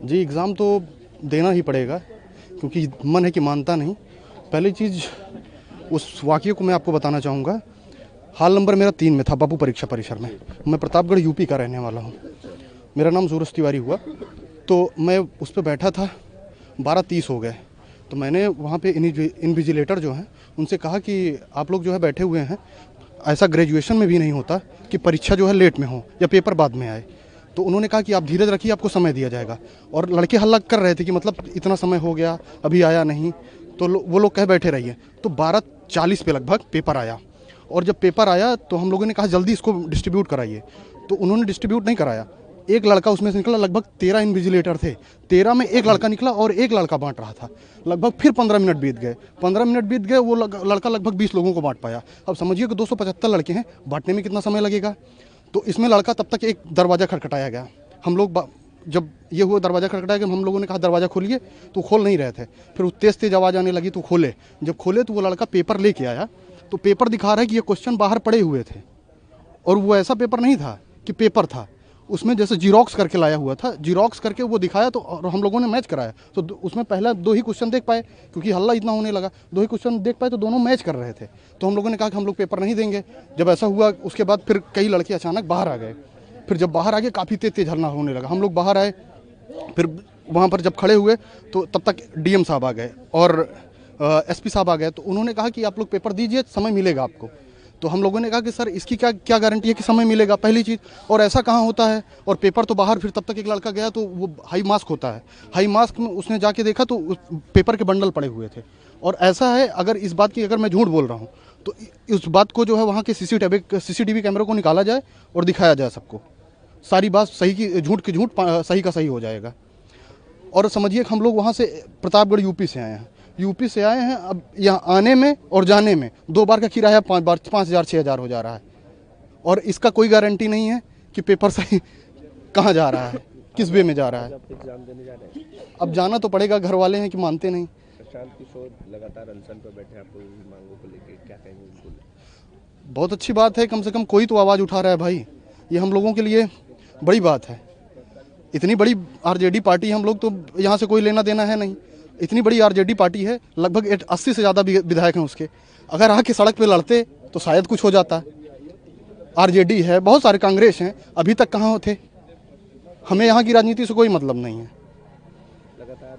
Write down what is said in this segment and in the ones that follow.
जी exam तो देना ही पड़ेगा क्योंकि मन है कि मानता नहीं। पहली चीज़ उस वाक़ये को मैं आपको बताना चाहूँगा। हाल नंबर मेरा 3 में था बापू परीक्षा परिसर में। मैं प्रतापगढ़ यूपी का रहने वाला हूँ। मेरा नाम सूरज तिवारी हुआ। तो मैं उस पे बैठा था, 12:30 हो गए। तो मैंने वहाँ पे इन्विजिलेटर जो हैं उनसे कहा कि आप लोग जो है बैठे हुए हैं, ऐसा ग्रेजुएशन में भी नहीं होता कि परीक्षा जो है लेट में हो या पेपर बाद में आए। तो उन्होंने कहा कि आप धीरज रखिए, आपको समय दिया जाएगा। और लड़के हल्ला कर रहे थे कि मतलब इतना समय हो गया अभी आया नहीं। तो वो लोग कह बैठे रहिए। तो 12:40 पे लगभग पेपर आया। और जब पेपर आया तो हम लोगों ने कहा जल्दी इसको डिस्ट्रीब्यूट कराइए। तो उन्होंने डिस्ट्रीब्यूट नहीं कराया। एक लड़का उसमें से निकला, लगभग 13 इन्विजिलेटर थे, 13 में एक लड़का निकला और एक लड़का बांट रहा था। लगभग फिर 15 मिनट बीत गए। 15 मिनट बीत गए, वो लड़का लगभग 20 लोगों को बांट पाया। अब समझिए कि 275 लड़के हैं, बांटने में कितना समय लगेगा। तो इसमें लड़का तब तक एक दरवाज़ा खटखटाया गया। हम लोग जब ये हुआ दरवाज़ा खटखटाया गया, हम लोगों ने कहा दरवाज़ा खोलिए, तो खोल नहीं रहे थे। फिर तेज़ तेज़ आवाज़ आने लगी तो खोले। जब खोले तो वो लड़का पेपर लेके आया। तो पेपर दिखा रहा है कि ये क्वेश्चन बाहर पड़े हुए थे और वो ऐसा पेपर नहीं था कि पेपर था, उसमें जैसे जीरोक्स करके लाया हुआ था। जीरोक्स करके वो दिखाया तो और हम लोगों ने मैच कराया। तो उसमें पहला 2 ही क्वेश्चन देख पाए क्योंकि हल्ला इतना होने लगा। 2 ही क्वेश्चन देख पाए तो दोनों मैच कर रहे थे। तो हम लोगों ने कहा कि हम लोग पेपर नहीं देंगे। जब ऐसा हुआ उसके बाद फिर कई लड़के अचानक बाहर आ गए। फिर जब बाहर आ गए काफ़ी तेज हल्ला होने लगा। हम लोग बाहर आए, फिर वहाँ पर जब खड़े हुए तो तब तक डीएम साहब आ गए और एसपी साहब आ गए। तो उन्होंने कहा कि आप लोग पेपर दीजिए, समय मिलेगा आपको। तो हम लोगों ने कहा कि सर इसकी क्या गारंटी है कि समय मिलेगा, पहली चीज़। और ऐसा कहाँ होता है। और पेपर तो बाहर, फिर तब तक एक लड़का गया तो वो हाई मास्क होता है, हाई मास्क में उसने जाके देखा तो पेपर के बंडल पड़े हुए थे। और ऐसा है, अगर इस बात की अगर मैं झूठ बोल रहा हूँ तो इस बात को जो है वहाँ के सीसीटीवी कैमरे को निकाला जाए और दिखाया जाए सबको। सारी बात सही की झूठ की झूठ, सही का सही हो जाएगा। और समझिए कि हम लोग वहाँ से प्रतापगढ़ यूपी से आए हैं। यूपी से आए हैं, अब यहाँ आने में और जाने में 2 बार का किराया 5,000 6,000 हो जा रहा है। और इसका कोई गारंटी नहीं है कि पेपर सही कहाँ जा रहा है, किस वे में जा रहा है। एग्जाम देने जा रहे हैं। अब जाना तो पड़ेगा, घर वाले हैं कि मानते नहीं। प्रशांत किशोर लगातार अनशन पर बैठे, आप लोगों की मांगों को लेकर क्या कहेंगे उनको? बहुत अच्छी बात है, कम से कम कोई तो आवाज़ उठा रहा है भाई। ये हम लोगों के लिए बड़ी बात है। इतनी बड़ी आरजेडी पार्टी, हम लोग तो यहाँ से कोई लेना देना है नहीं। इतनी बड़ी आरजेडी पार्टी है, लगभग 80 से ज़्यादा विधायक हैं उसके। अगर आके सड़क पे लड़ते तो शायद कुछ हो जाता। आरजेडी है, बहुत सारे कांग्रेस हैं, अभी तक कहाँ थे। हमें यहाँ की राजनीति से कोई मतलब नहीं है। लगातार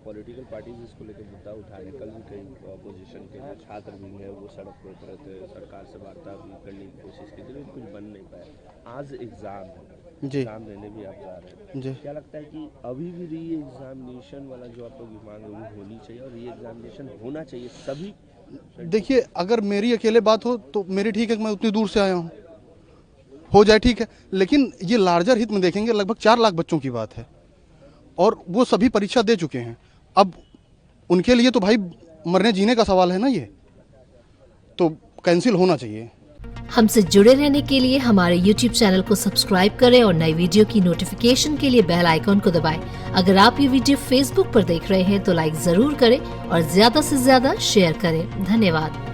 पॉलिटिकल पार्टीज इसको लेकर मुद्दा उठा रहे हैं। कल भी कई अपोजिशन के जो छात्र भी हैं वो सड़क पर उतरे थे, सरकार से वार्ता भी करने की कोशिश की थी, लेकिन कुछ बन नहीं पाया। आज एग्जाम है जी एग्जाम देने भी आप जा रहे हैं जी। क्या लगता है कि अभी भी री एग्जामिनेशन वाला जो आप लोग की मांग है वो होनी चाहिए और री एग्जामिनेशन होना चाहिए सभी? देखिए, अगर मेरी अकेले बात हो तो मेरी ठीक है कि मैं उतनी दूर से आया हूँ, हो जाए ठीक है। लेकिन ये लार्जर हित में देखेंगे, लगभग 4 लाख बच्चों की बात है और वो सभी परीक्षा दे चुके हैं। अब उनके लिए तो भाई मरने जीने का सवाल है ना, ये तो कैंसिल होना चाहिए। हमसे जुड़े रहने के लिए हमारे YouTube चैनल को सब्सक्राइब करें और नई वीडियो की नोटिफिकेशन के लिए बेल आइकॉन को दबाएं। अगर आप ये वीडियो Facebook पर देख रहे हैं तो लाइक जरूर करें और ज्यादा से ज्यादा शेयर करें। धन्यवाद।